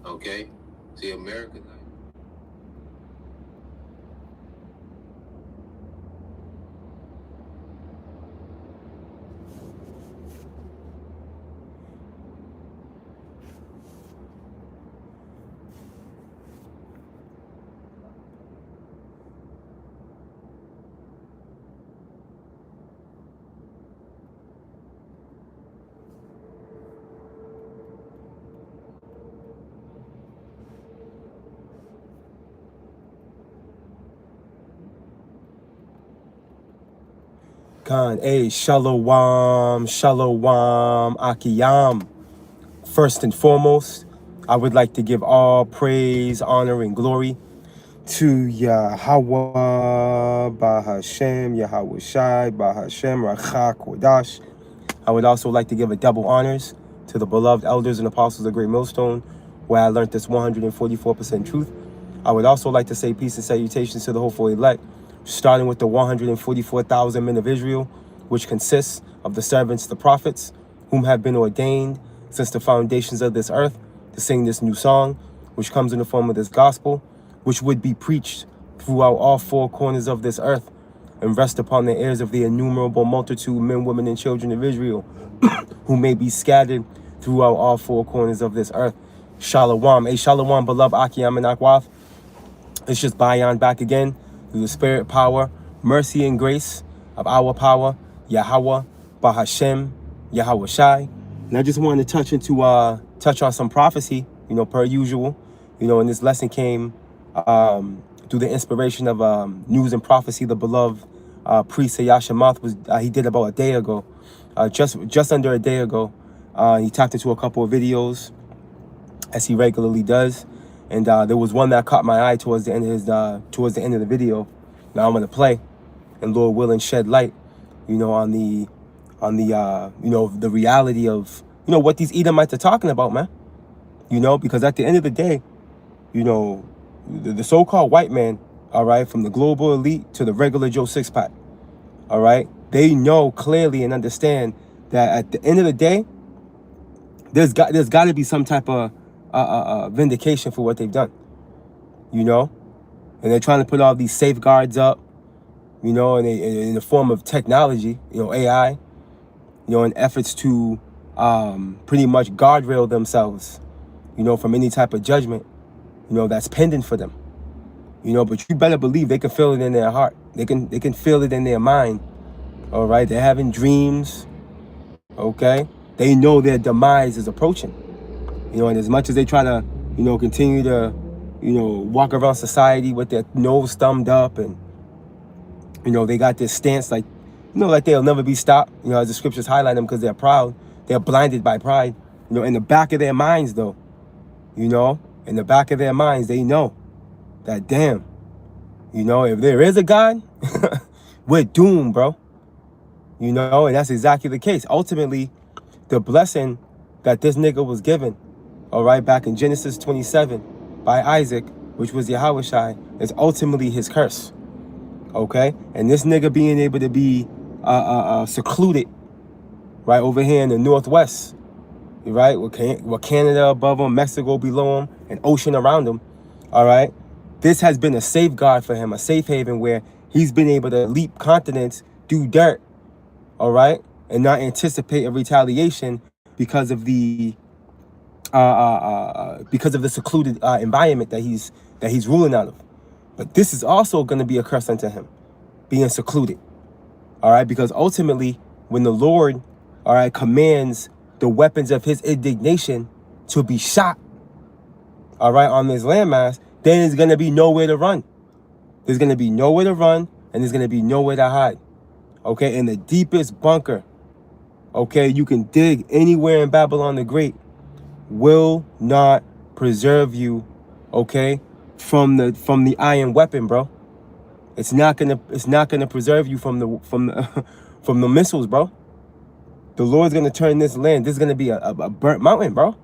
Okay? See, America. Khan, hey, shalom, shalom, akiyam. First and foremost, I would like to give all praise, honor, and glory to Yahweh, Bahashem, Yahweh Shai, Bahashem, Rachak, Kodash. I would also like to give a double honors to the beloved elders and apostles of Great Millstone, where I learned this 144% truth. I would also like to say peace and salutations to the hopeful elect, starting with the 144,000 men of Israel, which consists of the servants, the prophets, whom have been ordained since the foundations of this earth to sing this new song, which comes in the form of this gospel, which would be preached throughout all four corners of this earth and rest upon the ears of the innumerable multitude, men, women, and children of Israel, who may be scattered throughout all four corners of this earth. Shalom. A shalom, beloved Akiyam and Akwath. It's just Bayan back again through the spirit, power, mercy, and grace of our power, Yahweh, Bahashem, Yahweh Shai. And I just wanted to touch on some prophecy, per usual. And this lesson came through the inspiration of News and Prophecy, the beloved priest Yashamath was he did about a day ago, just under a day ago. He tapped into a couple of videos, as he regularly does, and there was one that caught my eye towards the end of the video. Now I'm gonna play, and Lord willing, shed light, on the the reality of what these Edomites are talking about, man. Because at the end of the day, the so-called white man, all right, from the global elite to the regular Joe Sixpack, all right, they know clearly and understand that at the end of the day, there's got to be some type of vindication for what they've done, and they're trying to put all these safeguards up, in the form of technology, AI, in efforts to pretty much guardrail themselves, from any type of judgment, that's pending for them. But you better believe they can feel it in their heart. They can feel it in their mind. All right, they're having dreams. Okay, they know their demise is approaching. And as much as they try to, continue to, walk around society with their nose thumbed up, and they got this stance like, like they'll never be stopped. As the scriptures highlight them, because they're proud. They're blinded by pride. In the back of their minds, though, in the back of their minds, they know that, damn, if there is a God, we're doomed, bro. And that's exactly the case. Ultimately, the blessing that this nigga was given, all right, back in Genesis 27 by Isaac, which was Yahweh Shai, is ultimately his curse. Okay? And this nigga being able to be secluded, right, over here in the Northwest, right, with Canada above him, Mexico below him, and ocean around him, all right? This has been a safeguard for him, a safe haven where he's been able to leap continents, do dirt, all right, and not anticipate a retaliation because of the secluded environment that he's ruling out of. But this is also going to be a curse unto him, being secluded, all right, because ultimately, when the Lord, all right, commands the weapons of his indignation to be shot, all right, on this landmass, then there's going to be nowhere to run. There's going to be nowhere to run, and there's going to be nowhere to hide. Okay, in the deepest bunker, okay, you can dig anywhere in Babylon the Great, will not preserve you, okay, from the iron weapon, bro. It's not gonna preserve you from the from the missiles, bro. The Lord's gonna turn this land. This is gonna be a burnt mountain, bro.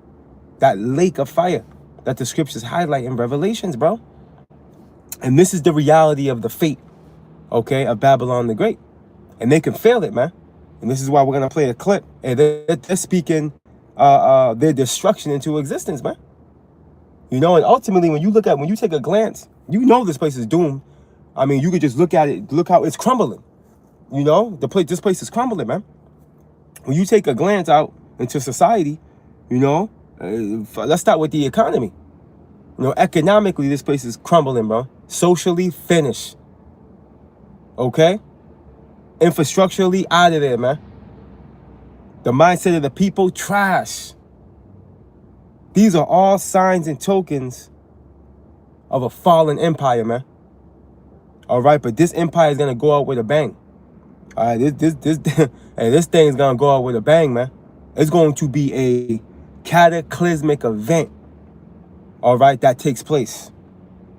That lake of fire that the scriptures highlight in Revelations, bro. And this is the reality of the fate, okay, of Babylon the Great. And they can feel it, man. And this is why we're gonna play a clip. And they're speaking their destruction into existence, man. You know, and ultimately, when you take a glance, you know this place is doomed. I mean, you could just look at it, look how it's crumbling. You know, this place is crumbling, man. When you take a glance out into society, you know, let's start with the economy. You know, economically, this place is crumbling, bro. Socially, finished. Okay? Infrastructurally, out of there, man. The mindset of the people, trash. These are all signs and tokens of a fallen empire, man. All right, but this empire is gonna go out with a bang. All right, hey, this thing is gonna go out with a bang, man. It's going to be a cataclysmic event. All right, that takes place.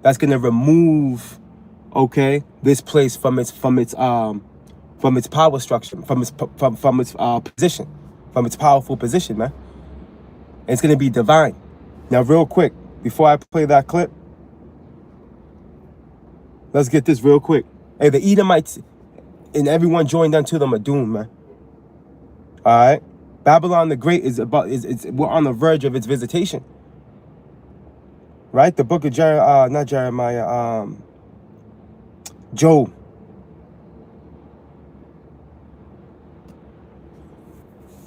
That's gonna remove, okay, this place from its power structure, from its position, from its powerful position, man. It's gonna be divine. Now, real quick, before I play that clip, let's get this real quick. Hey, the Edomites and everyone joined unto them are doomed, man. All right, Babylon the Great we're on the verge of its visitation. Right, the book of not Jeremiah, Job.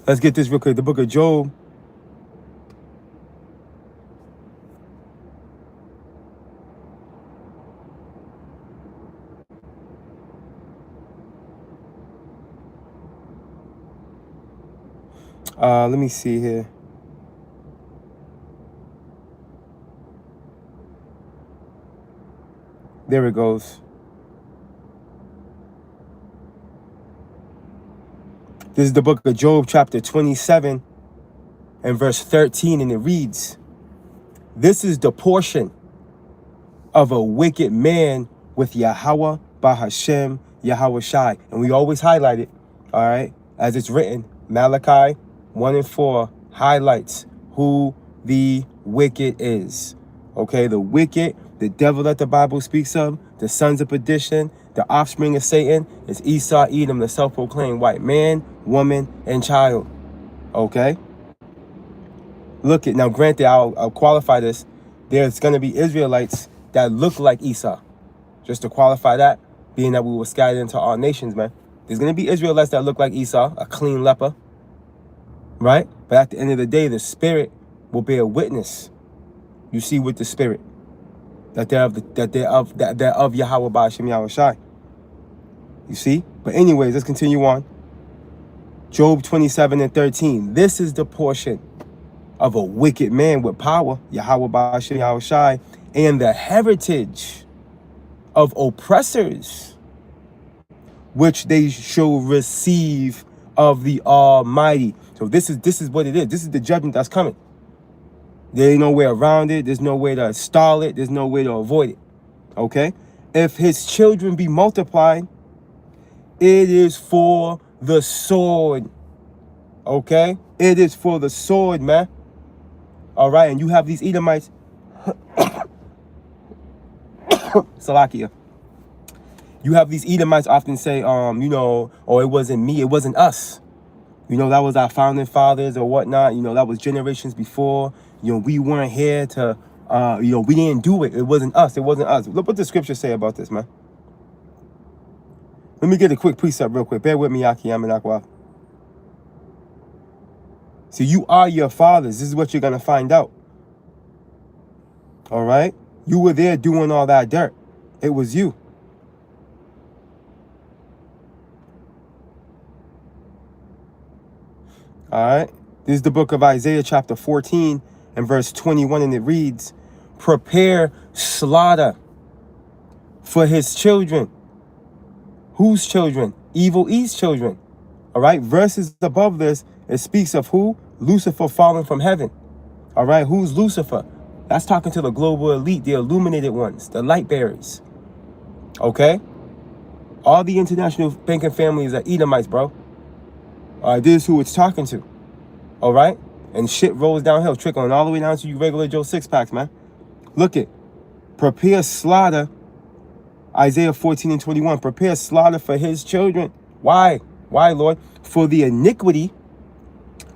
Let's get this real quick. The book of Job. Let me see here. There it goes. This is the book of Job, chapter 27 and verse 13, and it reads, "This is the portion of a wicked man with Yahweh Bahashem Yahweh Shai." And we always highlight it, all right, as it's written. Malachi 1 and 4 highlights who the wicked is. Okay, the wicked, the devil that the Bible speaks of, the sons of perdition, the offspring of Satan, is Esau, Edom, the self-proclaimed white man, woman, and child. Okay? Look at, now granted, I'll qualify this. There's going to be Israelites that look like Esau. Just to qualify that, being that we were scattered into all nations, man. There's going to be Israelites that look like Esau, a clean leper. Right? But at the end of the day, the spirit will bear witness. You see, with the spirit, that they're of Yahweh Ba'ashem Yahweh Shai. You see? But anyways, let's continue on. Job 27 and 13. This is the portion of a wicked man with power, Yahweh Ba'ashem Yahweh Shai, and the heritage of oppressors, which they shall receive of the Almighty. So this is what it is. This is the judgment that's coming. There ain't no way around it. There's no way to stall it. There's no way to avoid it. Okay? If his children be multiplied, it is for the sword. Okay? It is for the sword, man. All right? And you have these Edomites. Salakia. You have these Edomites often say, you know, oh, it wasn't me, it wasn't us. You know, that was our founding fathers or whatnot. You know, that was generations before. You know, we weren't here to, you know, we didn't do it. It wasn't us. It wasn't us. Look what the scriptures say about this, man. Let me get a quick precept real quick. Bear with me, Akiyam and Akwa. See, you are your fathers. This is what you're going to find out. All right? You were there doing all that dirt. It was you. All right? This is the book of Isaiah chapter 14 and verse 21, and it reads, "Prepare slaughter for his children." Whose children? Evil East children. All right? Verses above this, it speaks of who? Lucifer falling from heaven. All right? Who's Lucifer? That's talking to the global elite, the illuminated ones, the light bearers. Okay? All the international banking families are Edomites, bro. This is who it's talking to. All right? And shit rolls downhill, trickling all the way down to you regular Joe six-packs, man. Look it. Prepare slaughter. Isaiah 14 and 21. Prepare slaughter for his children. Why? Why, Lord? For the iniquity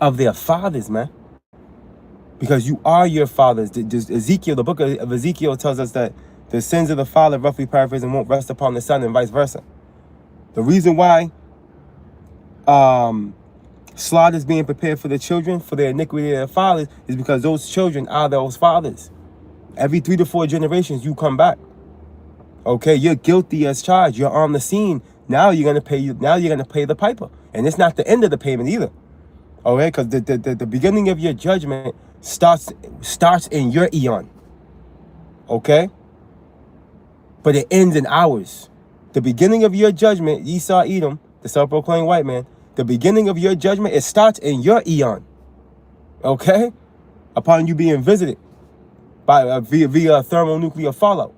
of their fathers, man. because you are your fathers. Ezekiel, the book of Ezekiel tells us that the sins of the father, roughly paraphrasing, won't rest upon the son and vice versa. The reason why slaughter is being prepared for the children, for the iniquity of their fathers, is because those children are those fathers. Every 3 to 4 generations, you come back. Okay, you're guilty as charged. You're on the scene. Now you're gonna pay. Now you're gonna pay the piper, and it's not the end of the payment either. Okay, because the beginning of your judgment starts in your eon. Okay, but it ends in ours. The beginning of your judgment, Esau, Edom, the self-proclaimed white man. The beginning of your judgment, it starts in your eon. Okay, upon you being visited by via thermonuclear fallout.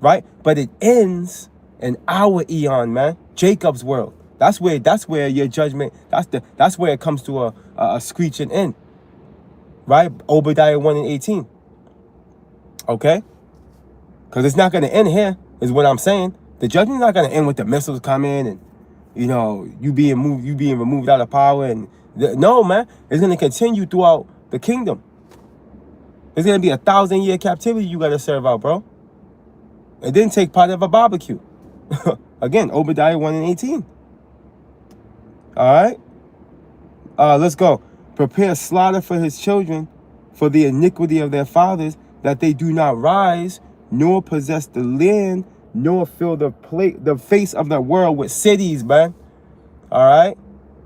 Right? But it ends in our eon, man. Jacob's world. That's where your judgment, that's where it comes to a screeching end. Right? Obadiah 1 and 18. Okay? Because it's not gonna end here, is what I'm saying. The judgment's not gonna end with the missiles coming and you being removed out of power and no, man. It's gonna continue throughout the kingdom. There's gonna be 1,000-year captivity you gotta serve out, bro. It didn't take part of a barbecue. Again, Obadiah 1 and 18. All right? Let's go. Prepare slaughter for his children, for the iniquity of their fathers, that they do not rise, nor possess the land, nor fill the face of the world with cities, man. All right?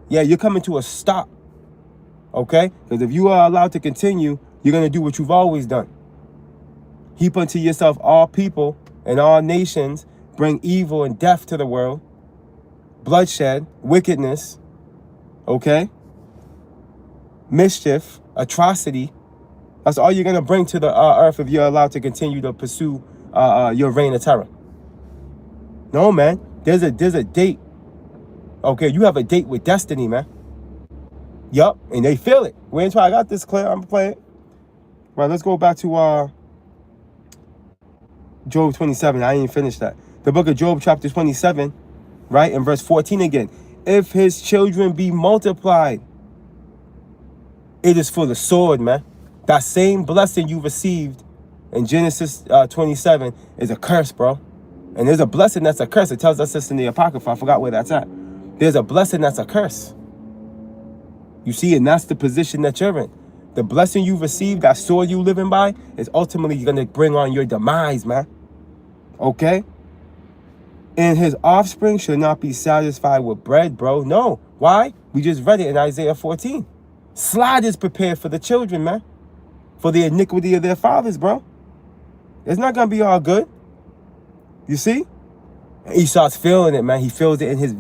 Yeah, you're coming to a stop. Okay? Because if you are allowed to continue, you're going to do what you've always done. Heap unto yourself all people and all nations, bring evil and death to the world, bloodshed, wickedness, okay? Mischief, atrocity. That's all you're going to bring to the earth if you're allowed to continue to pursue your reign of terror. No, man. There's a date. Okay, you have a date with destiny, man. Yup, and they feel it. Wait until I got this clear. I'm going to play it. Right, let's go back to Job 27. I ain't finished that. The book of Job, chapter 27, right? In verse 14 again. If his children be multiplied, it is for the sword, man. That same blessing you received in Genesis 27 is a curse, bro. And there's a blessing that's a curse. It tells us this in the Apocrypha. I forgot where that's at. There's a blessing that's a curse. You see, and that's the position that you're in. The blessing you received, that sword you living by, is ultimately going to bring on your demise, man. Okay? And his offspring shall not be satisfied with bread, bro. No. Why? We just read it in Isaiah 14. Slaughter is prepared for the children, man. For the iniquity of their fathers, bro. It's not going to be all good. You see? And Esau's feeling it, man. He feels it in his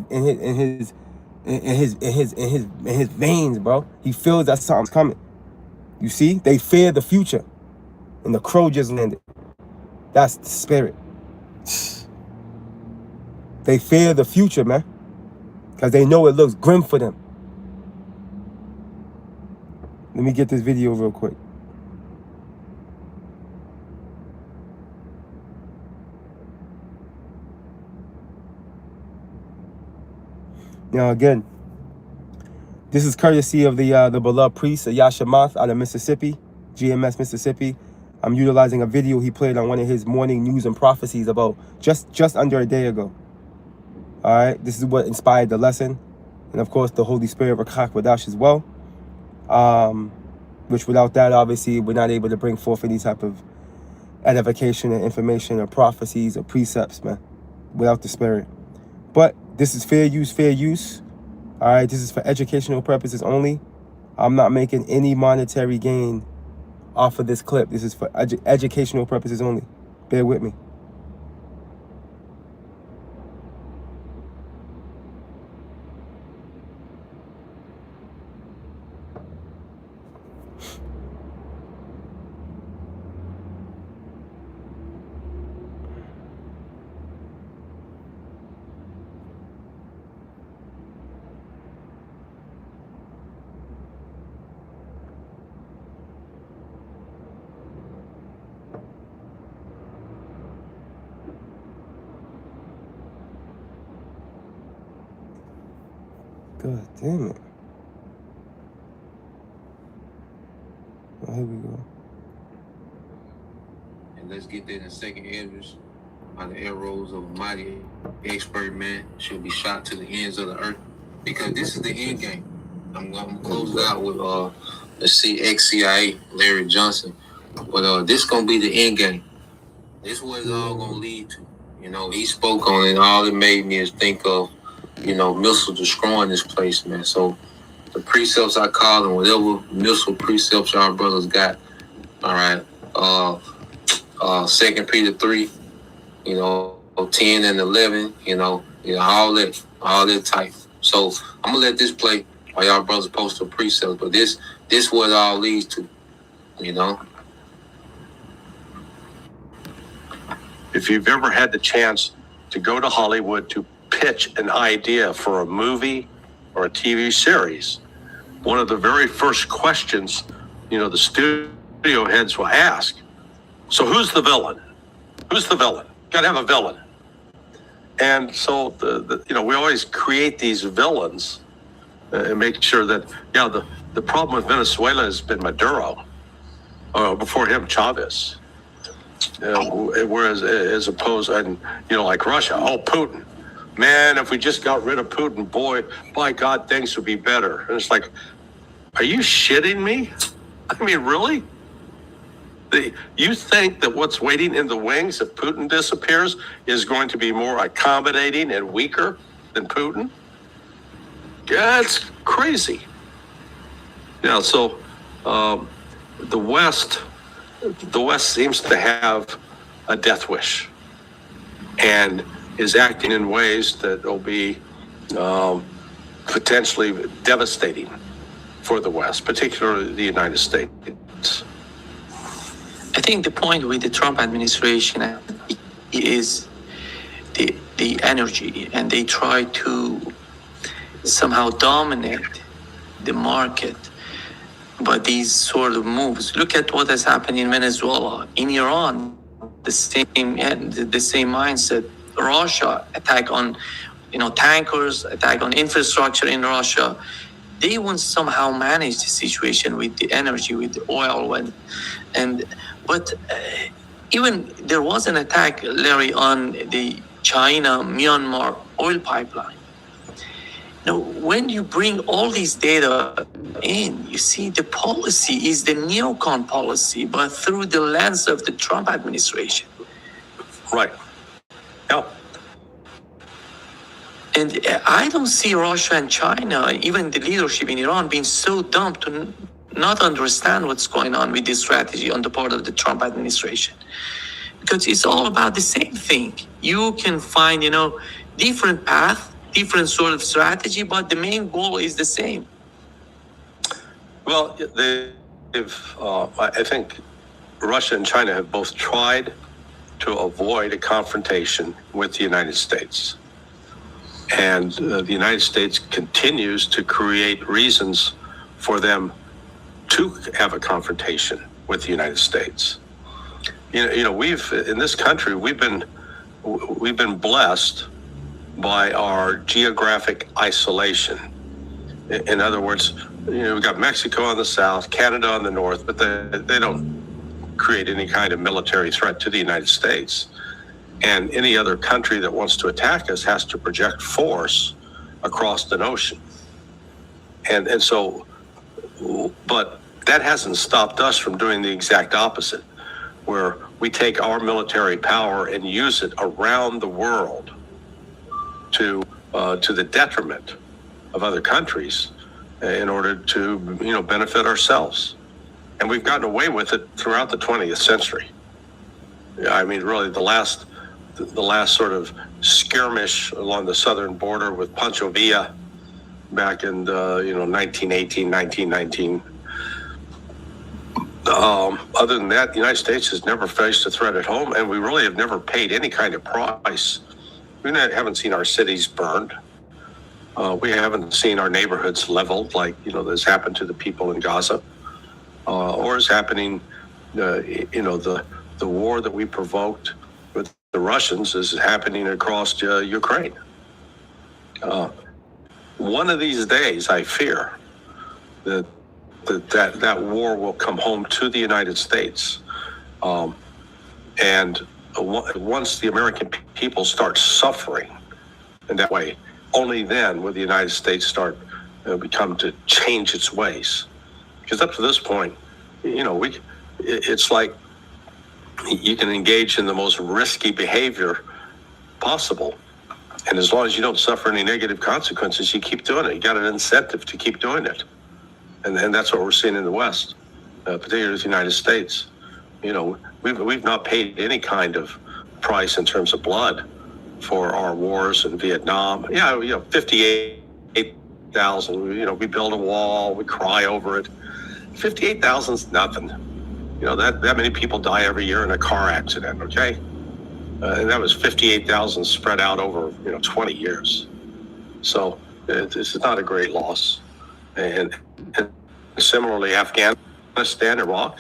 veins, bro. He feels that something's coming. You see? They fear the future. And the crow just landed. That's the spirit. They fear the future, man. Because they know it looks grim for them. Let me get this video real quick. Now again, this is courtesy of the beloved priest Yashamath out of Mississippi, GMS, Mississippi. I'm utilizing a video he played on one of his morning news and prophecies about just under a day ago. All right, this is what inspired the lesson, and of course the Holy Spirit Rakak Wadash as well. Which without that, obviously, we're not able to bring forth any type of edification and information or prophecies or precepts, man, without the Spirit. But this is fair use, fair use. All right, this is for educational purposes only. I'm not making any monetary gain off of this clip. This is for educational purposes only. Bear with me. God damn it. here we go. And let's get that in second Esdras. By the arrows of a mighty expert man shall be shot to the ends of the earth. Because this is the end game. I'm gonna close it out with let's see, ex-CIA Larry Johnson. But this gonna be the end game. This is what it's all gonna lead to. You know, he spoke on it, and all it made me is think of, you know, missiles destroying this place, man. So the precepts I call them, whatever missile precepts our brothers got, all right. 2 Peter 3, you know, 10 and 11, you know, all that type. So I'm gonna let this play while y'all brothers post the precepts, but this what it all leads to, you know. If you've ever had the chance to go to Hollywood to pitch an idea for a movie or a TV series, one of the very first questions, you know, the studio heads will ask, so who's the villain? Who's the villain? Got to have a villain. And so, you know, we always create these villains and make sure that, yeah, the problem with Venezuela has been Maduro, before him, Chavez. Whereas, as opposed, and, you know, like Russia, oh, Putin. Man, if we just got rid of Putin, boy, by God, things would be better. And it's like, are you shitting me? I mean, really? You think that what's waiting in the wings if Putin disappears is going to be more accommodating and weaker than Putin? Yeah, it's crazy. Yeah, so the West seems to have a death wish and is acting in ways that will be potentially devastating for the West, particularly the United States. I think the point with the Trump administration is the energy, and they try to somehow dominate the market by these sort of moves. Look at what has happened in Venezuela, in Iran, the same mindset. Russia, attack on, you know, tankers, attack on infrastructure in Russia. They want to somehow manage the situation with the energy, with the oil, but even there was an attack, Larry, on the China-Myanmar oil pipeline. Now, when you bring all these data in, you see the policy is the neocon policy, but through the lens of the Trump administration. Right. Yeah. And I don't see Russia and China, even the leadership in Iran, being so dumb to not understand what's going on with this strategy on the part of the Trump administration. Because it's all about the same thing. You can find, you know, different path, different sort of strategy, but the main goal is the same. Well, I think Russia and China have both tried to avoid a confrontation with the United States. And the United States continues to create reasons for them to have a confrontation with the United States. You know, we've in this country we've been blessed by our geographic isolation. In other words, you know, we've got Mexico on the south, Canada on the north, but they don't create any kind of military threat to the United States. And any other country that wants to attack us has to project force across an ocean. And so, but that hasn't stopped us from doing the exact opposite, where we take our military power and use it around the world to the detriment of other countries in order to, you know, benefit ourselves. And we've gotten away with it throughout the 20th century. I mean, really, the last sort of skirmish along the southern border with Pancho Villa back in 1918, 1919. Other than that, the United States has never faced a threat at home, and we really have never paid any kind of price. We haven't seen our cities burned. We haven't seen our neighborhoods leveled like, you know, this happened to the people in Gaza, or is happening, the war that we provoked with the Russians is happening across Ukraine. One of these days, I fear that that war will come home to the United States. And once the American people start suffering in that way, only then will the United States start become to change its ways. Because up to this point, it's like you can engage in the most risky behavior possible. And as long as you don't suffer any negative consequences, you keep doing it. You got an incentive to keep doing it. And that's what we're seeing in the West, particularly the United States. We've not paid any kind of price in terms of blood for our wars in Vietnam. 58,000. We build a wall, we cry over it. 58,000 is nothing. That many people die every year in a car accident. Okay, and that was 58,000 spread out over 20 years. So this is not a great loss. And similarly, Afghanistan, Iraq.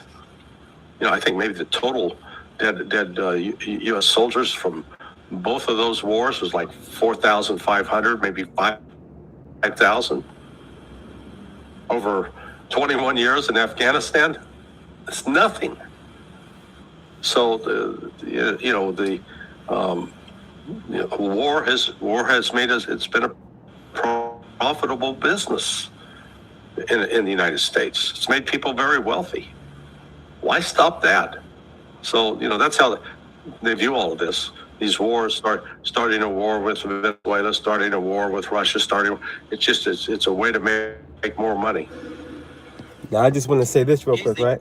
I think maybe the total dead U.S. soldiers from both of those wars was like 4,500, maybe 5,000 over 21 years in Afghanistan. It's nothing. So war has made us. It's been a profitable business in the United States. It's made people very wealthy. Why stop that? So that's how they view all of this. These wars, starting a war with Venezuela, starting a war with Russia, it's a way to make more money. Now I just want to say this real quick, right?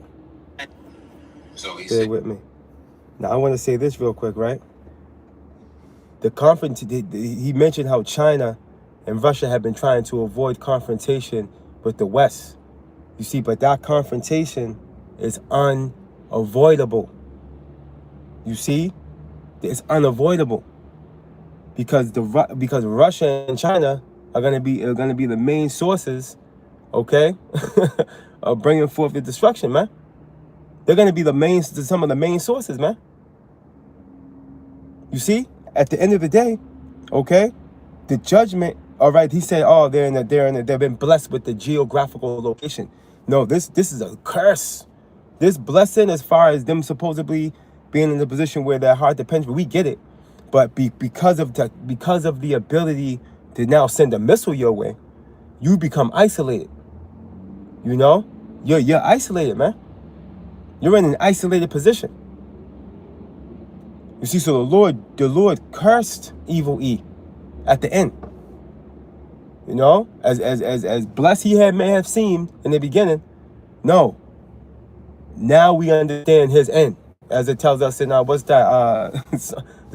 So he Stay said, with me. Now I want to say this real quick, right? The conference, he mentioned how China and Russia have been trying to avoid confrontation with the West. You see, but that confrontation is unavoidable. You see, it's unavoidable because Russia and China are gonna be the main sources, okay, of bringing forth the destruction, man. They're gonna be some of the main sources, man. You see, at the end of the day, okay, the judgment. All right, he said, "Oh, they've been blessed with the geographical location." No, this is a curse. This blessing, as far as them supposedly being in the position where their heart depends, we get it. But because of the ability to now send a missile your way, you become isolated. You're isolated, man. You're in an isolated position. You see, so the Lord cursed evil E at the end. As blessed he may have seemed in the beginning, no. Now we understand his end, as it tells us in the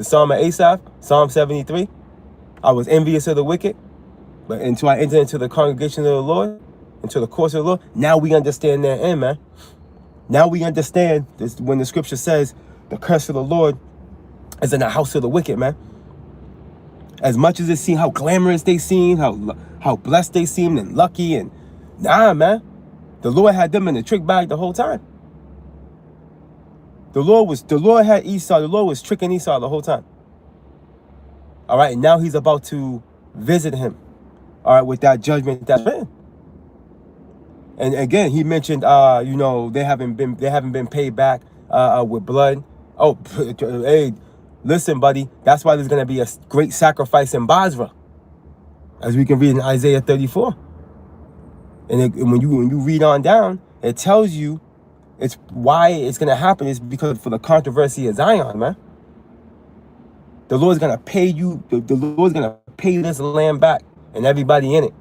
Psalm of Asaph, Psalm 73. I was envious of the wicked, but until I entered into the congregation of the Lord, into the course of the Lord, now we understand their end, man. Now we understand this when the scripture says the curse of the Lord is in the house of the wicked, man. As much as it seemed how glamorous they seemed, how blessed they seemed and lucky, and nah, man, the Lord had them in the trick bag the whole time. The Lord had Esau. The Lord was tricking Esau the whole time. All right, and now he's about to visit him. All right, with that judgment that's written. And again, he mentioned, they haven't been paid back with blood. Oh, hey, listen, buddy. That's why there's gonna be a great sacrifice in Basra, as we can read in Isaiah 34. And when you read on down, it tells you it's why it's gonna happen is because for the controversy of Zion, man. The Lord's gonna pay you. The Lord's gonna pay this land back and everybody in it.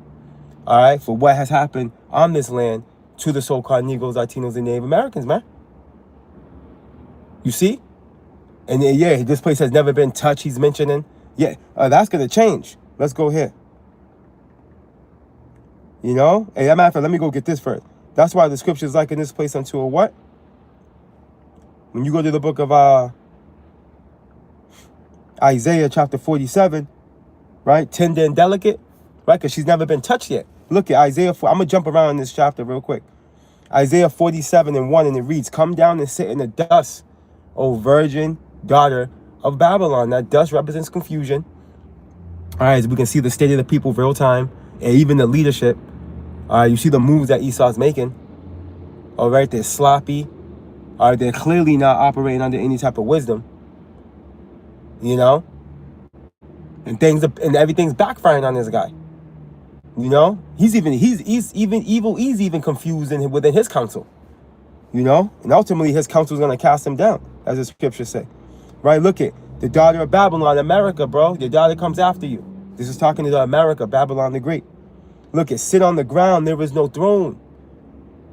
All right, for what has happened on this land to the so-called Negroes, Latinos, and Native Americans, man. You see? And yeah, this place has never been touched, he's mentioning. Yeah, that's going to change. Let's go here. Hey, matter of fact, let me go get this first. That's why the scripture is like in this place unto a what? When you go to the book of Isaiah chapter 47, right? Tender and delicate, right? Because she's never been touched yet. Look at Isaiah 4. I'm going to jump around this chapter real quick. Isaiah 47:1, and it reads, "Come down and sit in the dust, O virgin daughter of Babylon." That dust represents confusion. All right, as we can see the state of the people real time, and even the leadership. All right, you see the moves that Esau's making. All right, they're sloppy. All right, they're clearly not operating under any type of wisdom. You know, and everything's backfiring on this guy. You know, he's even evil. He's even confused within his council. You know, and ultimately his council is gonna cast him down, as the scriptures say. Right? Look at the daughter of Babylon, America, bro. Your daughter comes after you. This is talking to the America, Babylon the Great. Look at, sit on the ground, there is no throne,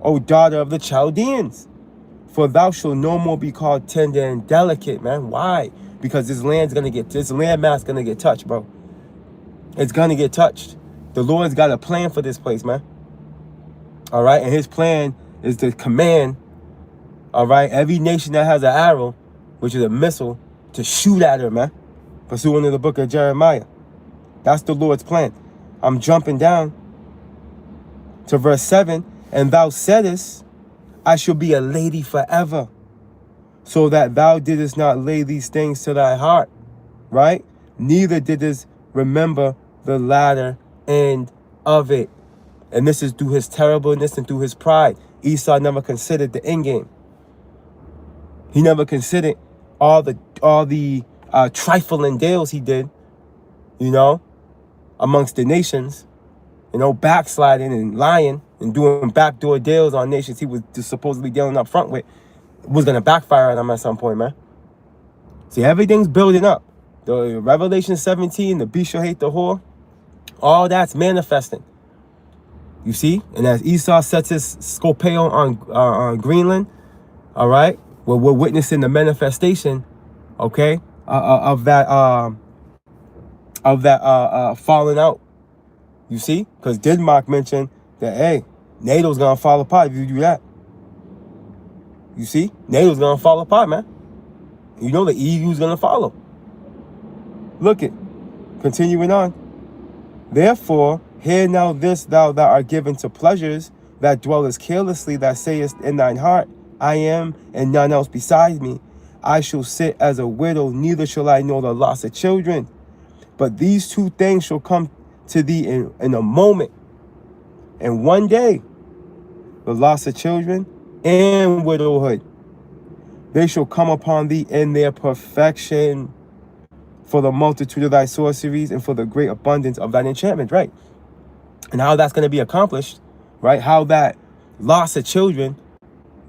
O daughter of the Chaldeans. For thou shalt no more be called tender and delicate, man. Why? Because this landmass gonna get touched, bro. It's gonna get touched. The Lord's got a plan for this place, man. All right, and his plan is to command, all right, every nation that has an arrow, which is a missile, to shoot at her, man. Pursuant to the book of Jeremiah. That's the Lord's plan. I'm jumping down to verse 7. And thou saidest, I shall be a lady forever, so that thou didst not lay these things to thy heart, right? Neither didst remember the latter end of it. And this is through his terribleness and through his pride. Esau never considered the end game. He never considered all the trifling deals he did, you know, amongst the nations, you know, backsliding and lying and doing backdoor deals on nations he was just supposedly dealing up front with. It was going to backfire on him at some point, man. See, everything's building up. The Revelation 17, the beast shall hate the whore, all that's manifesting. You see? And as Esau sets his scopeo on Greenland, all right, well, we're witnessing the manifestation, okay, of that falling out. You see? Because Denmark mentioned that, hey, NATO's going to fall apart if you do that. You see? NATO's going to fall apart, man. You know the EU's going to follow. Look it. Continuing on. Therefore, hear now this, thou that art given to pleasures, that dwellest carelessly, that sayest in thine heart, I am, and none else beside me. I shall sit as a widow, neither shall I know the loss of children. But these two things shall come to thee in a moment. And one day, the loss of children and widowhood, they shall come upon thee in their perfection, for the multitude of thy sorceries and for the great abundance of thine enchantment, right? And how that's going to be accomplished, right? How that loss of children,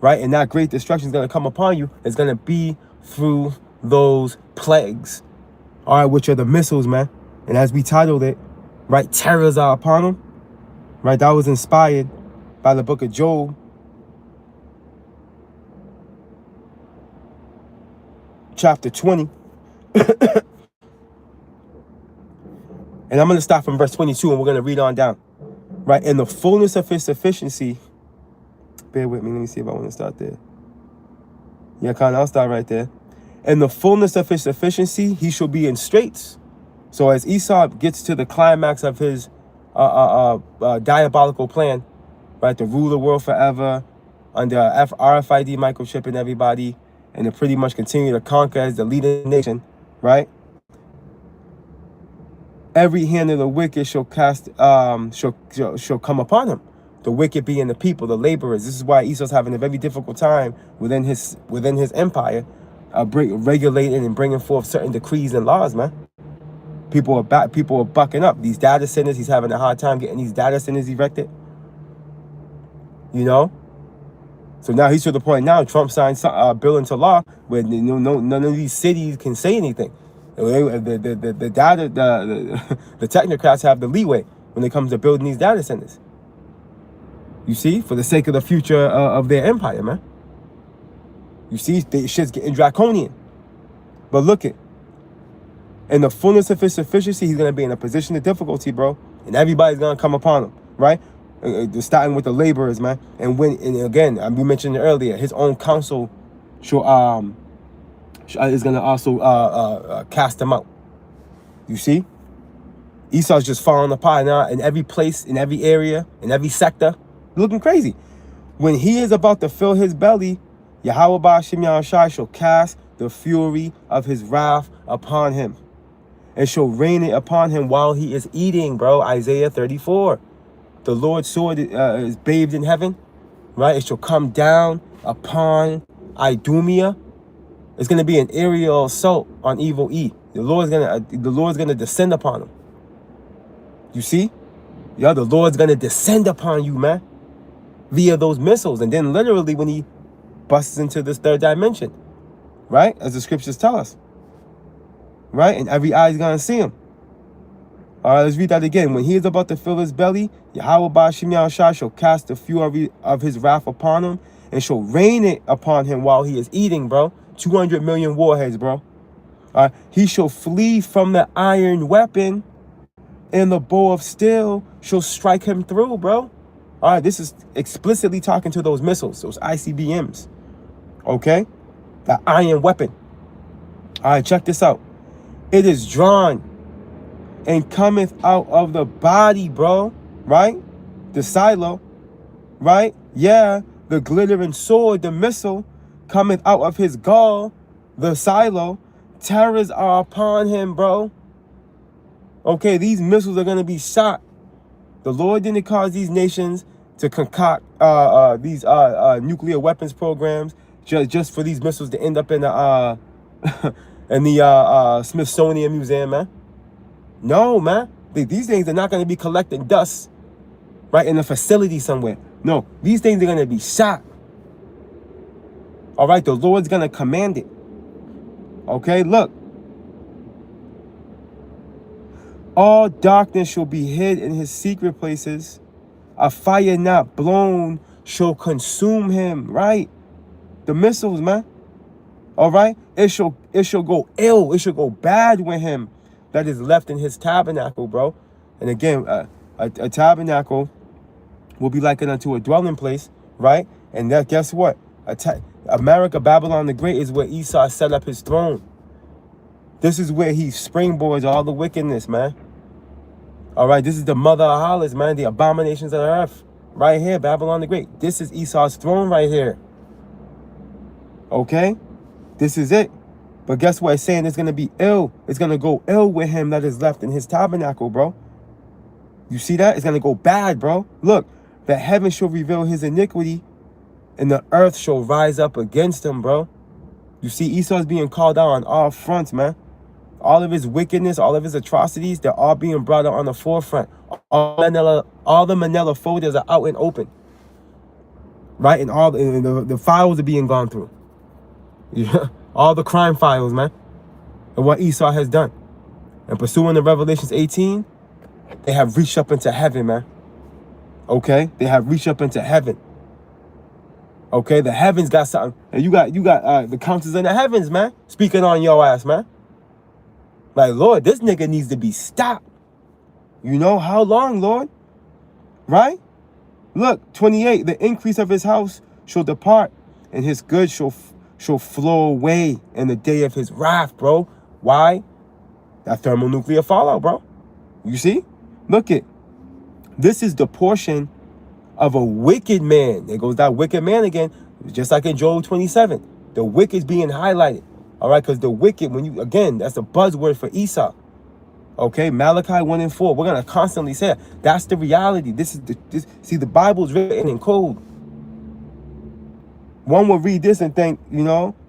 right, and that great destruction is going to come upon you is going to be through those plagues, all right, which are the missiles, man. And as we titled it, right, terrors are upon them, right? That was inspired by the book of Job, chapter 20. And I'm going to start from verse 22 and we're going to read on down. Right? In the fullness of his sufficiency. Bear with me. Let me see if I want to start there. Yeah, I'll start right there. In the fullness of his sufficiency, he shall be in straits. So as Esau gets to the climax of his diabolical plan, right, to rule the world forever under RFID microchip and everybody, and to pretty much continue to conquer as the leading nation, right? Every hand of the wicked shall shall come upon him. The wicked being the people, the laborers. This is why Esau's having a very difficult time within his empire, regulating and bringing forth certain decrees and laws, man. People are bucking up. These data centers, he's having a hard time getting these data centers erected. You know? So now he's to the point now, Trump signed a bill into law where none of these cities can say anything. The technocrats have the leeway when it comes to building these data centers. You see, for the sake of the future of their empire, man. You see, shit's getting draconian. But look it. In the fullness of his sufficiency, he's going to be in a position of difficulty, bro. And everybody's going to come upon him, right? Starting with the laborers, man. And again, we mentioned it earlier, his own council is going to also cast him out. You see? Esau's just falling apart now in every place, in every area, in every sector. Looking crazy. When he is about to fill his belly, Yahweh Ba'ashem Yahushai shall cast the fury of his wrath upon him, and shall rain it upon him while he is eating, bro. Isaiah 34. The Lord's sword is bathed in heaven, right? It shall come down upon Idumea. It's going to be an aerial assault on evil E. The Lord's going to descend upon them. You see? Yeah, the Lord's going to descend upon you, man, via those missiles. And then literally when he busts into this third dimension, right? As the scriptures tell us, right? And every eye is going to see him. All right, let's read that again. When he is about to fill his belly, Yahweh Ba'ashem Yahushua shall cast a few of his wrath upon him and shall rain it upon him while he is eating, bro. 200 million warheads, bro. All right, he shall flee from the iron weapon and the bow of steel shall strike him through, bro. All right, this is explicitly talking to those missiles, those ICBMs. Okay? The iron weapon. All right, check this out. It is drawn and cometh out of the body, bro. Right? The silo. Right? Yeah. The glittering sword, the missile, cometh out of his gall, the silo. Terrors are upon him, bro. Okay, these missiles are going to be shot. The Lord didn't cause these nations to concoct these nuclear weapons programs just for these missiles to end up in the in the Smithsonian Museum, man. No, man. These things are not going to be collecting dust, right, in a facility somewhere. No, these things are going to be shot. All right, the Lord's going to command it. Okay, look. All darkness shall be hid in his secret places. A fire not blown shall consume him, right? The missiles, man. All right? It shall go ill. It shall go bad with him that is left in his tabernacle, bro. And again, a tabernacle will be likened unto a dwelling place, right? And that, guess what? America, Babylon the Great, is where Esau set up his throne. This is where he springboards all the wickedness, man. All right, this is the mother of harlots, man, the abominations of the earth. Right here, Babylon the Great. This is Esau's throne right here. Okay? This is it. But guess what? It's saying it's going to be ill. It's going to go ill with him that is left in his tabernacle, bro. You see that? It's going to go bad, bro. Look, the heaven shall reveal his iniquity and the earth shall rise up against him, bro. You see, Esau's being called out on all fronts, man. All of his wickedness, all of his atrocities, they're all being brought out on the forefront. All the Manila folders are out and open. Right? And all the files are being gone through. Yeah. All the crime files, man. And what Esau has done. And pursuing the Revelations 18, they have reached up into heaven, man. Okay? They have reached up into heaven. Okay? The heavens got something. And you got the councils in the heavens, man. Speaking on your ass, man. Like, Lord, this nigga needs to be stopped. You know, how long, Lord? Right? Look, 28, the increase of his house shall depart, and his goods shall flow away in the day of his wrath, bro. Why? That thermonuclear fallout, bro. You see? Look it. This is the portion of a wicked man. There goes that wicked man again, just like in Job 27. The wicked's being highlighted. All right, because the wicked, again, that's a buzzword for Esau. Okay, Malachi 1 and 4. We're going to constantly say it. That's the reality. See, the Bible's written in code. One will read this and think,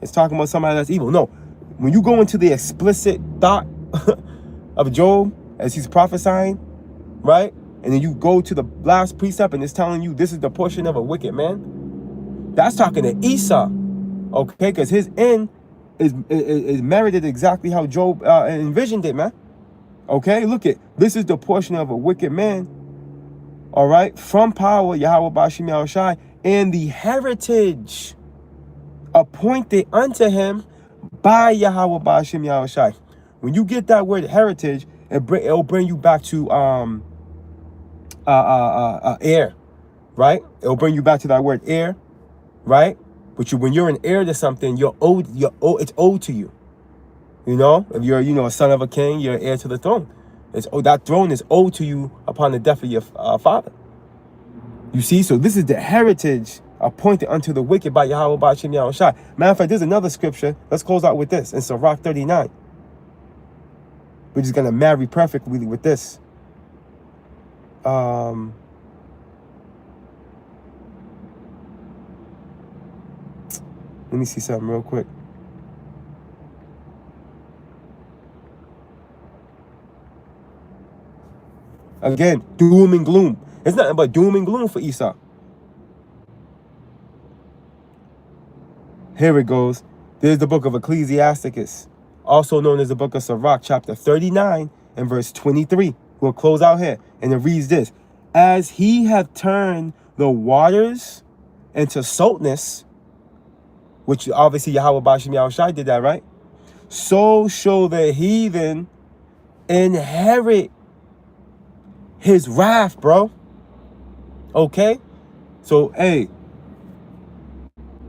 it's talking about somebody that's evil. No, when you go into the explicit thought of Job as he's prophesying, right? And then you go to the last precept and it's telling you this is the portion of a wicked man. That's talking to Esau, okay? Because his end is merited exactly how Job envisioned it, man. Okay, look it. This is the portion of a wicked man, all right? From power, Yahweh Ba'ashem Yahushua, and the heritage appointed unto him by Yahweh Ba'ashem Yahushua. When you get that word heritage, it'll bring you back to heir, right? It'll bring you back to that word heir, right? But when you're an heir to something, it's owed to you. If you're, a son of a king, you're heir to the throne. That throne is owed to you upon the death of your father. You see, so this is the heritage appointed unto the wicked by Yahweh Ba'ashem Yahushua. Matter of fact, there's another scripture. Let's close out with this in Sirach 39. We're just going to marry perfectly with this. Let me see something real quick. Again, doom and gloom. It's nothing but doom and gloom for Esau. Here it goes. There's the book of Ecclesiasticus, also known as the book of Sirach, chapter 39 and verse 23. We'll close out here. And it reads this. As he hath turned the waters into saltness, which obviously Yahweh Bashim Yahushai did that, right? So shall the heathen inherit his wrath, bro. Okay? So, hey,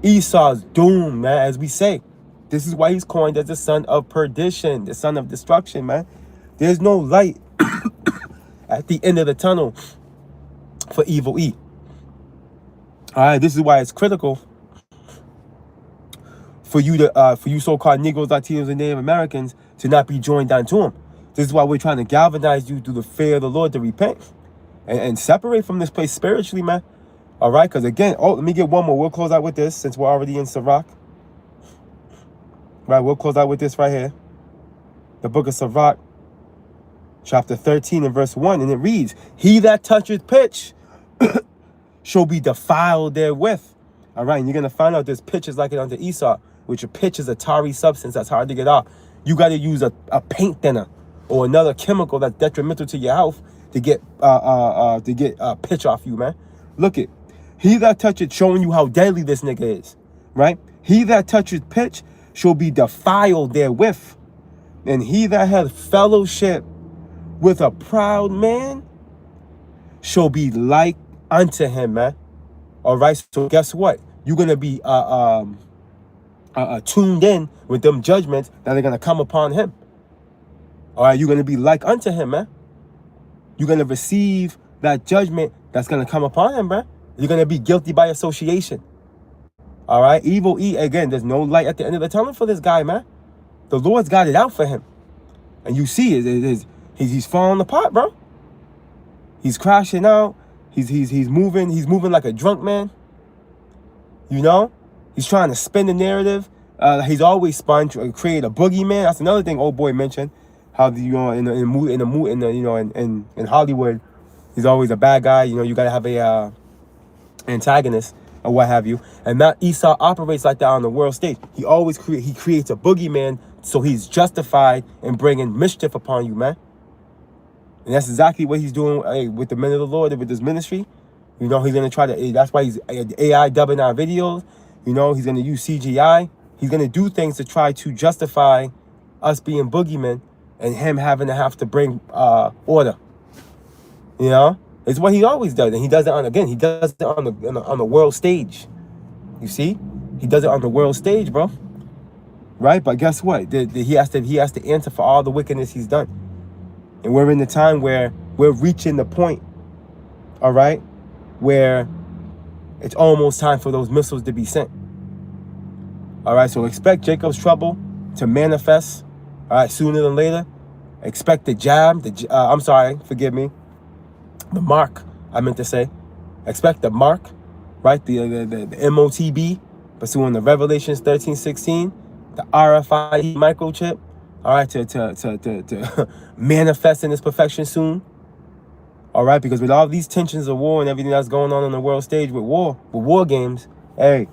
Esau's doomed, man, as we say. This is why he's coined as the son of perdition, the son of destruction, man. There's no light at the end of the tunnel for evil E. All right, this is why it's critical for you to, for you so-called Negroes, Latinos, and Native Americans to not be joined onto him. This is why we're trying to galvanize you through the fear of the Lord to repent and separate from this place spiritually, man. All right, because again, let me get one more. We'll close out with this since we're already in Sirach. Right, we'll close out with this right here. The book of Sirach, chapter 13 and verse 1, and it reads, he that toucheth pitch shall be defiled therewith. All right, and you're going to find out this pitch is like it unto Esau, which a pitch is a tarry substance that's hard to get off. You got to use a paint thinner or another chemical that's detrimental to your health to get pitch off you, man. Look it. He that toucheth, showing you how deadly this nigga is, right? He that toucheth pitch shall be defiled therewith. And he that hath fellowship with a proud man shall be like unto him, man. All right, so guess what? You're going to be tuned in with them judgments that are going to come upon him. All right, you're going to be like unto him, man. You're going to receive that judgment that's going to come upon him, man. You're going to be guilty by association. All right, evil E, again, there's no light at the end of the tunnel for this guy, man. The Lord's got it out for him. And you see, he's falling apart, bro. He's crashing out. He's moving like a drunk man. You know? He's trying to spin the narrative. He's always spun to create a boogeyman. That's another thing old boy mentioned. How in Hollywood, he's always a bad guy. You know, you gotta have a antagonist or what have you. And that Esau operates like that on the world stage. He always creates a boogeyman, so he's justified in bringing mischief upon you, man. And that's exactly what he's doing with the men of the Lord and with this ministry. You know, he's going to try to, that's why he's AI dubbing our videos. You know, he's going to use CGI. He's going to do things to try to justify us being boogeymen and him having to bring order. You know, it's what he always does. And he does it he does it on the world stage. You see, he does it on the world stage, bro. Right? But guess what? He has to answer for all the wickedness he's done. And we're in the time where we're reaching the point, all right, where it's almost time for those missiles to be sent. All right, so expect Jacob's trouble to manifest, all right, sooner than later. Expect the jab, forgive me, the mark, I meant to say. Expect the mark, right, the MOTB, pursuing the Revelations 13:16, the RFID microchip, all right, to manifest in its perfection soon. All right, because with all these tensions of war and everything that's going on the world stage with war games, hey,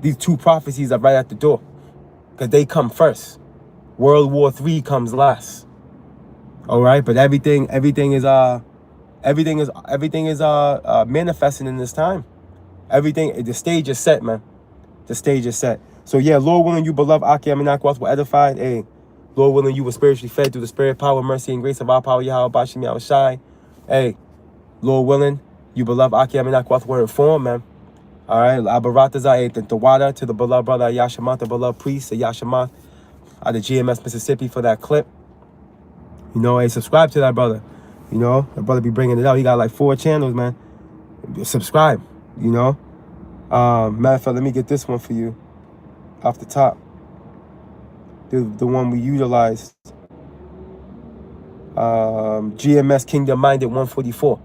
these two prophecies are right at the door because they come first. World War III comes last. All right, but everything is manifesting in this time. Everything, the stage is set, man. The stage is set. So yeah, Lord willing, you beloved Aki Aminakwath were edified. Hey, Lord willing, you were spiritually fed through the spirit, power, mercy, and grace of our power, Yahweh Bashim Yahushai. Hey, Lord willing, you beloved Aki Aminakwath were informed, man. All right, Abaratazai, the Tawada, to the beloved brother Yashamath, the beloved priest, the Yashamath, out of GMS, Mississippi, for that clip. You know, hey, subscribe to that brother. You know, that brother be bringing it out. He got like 4 channels, man. Subscribe, you know. Matter of fact, let me get this one for you off the top. The one we utilized. GMS Kingdom Minded 144.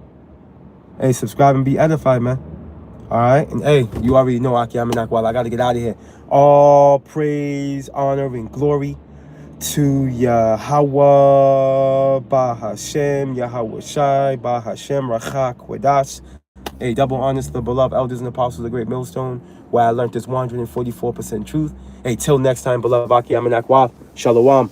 Hey, subscribe and be edified, man. All right, and hey, you already know Aki Aminakwal. I gotta get out of here. All praise, honor, and glory to Yahweh, Bahashem, Yahweh Shai, Bahashem, Rachak, Wadash. Hey, double honors to the beloved elders and apostles of the great millstone, where I learned this 144% truth. Hey, till next time, beloved Aki Aminakwal. Shalom.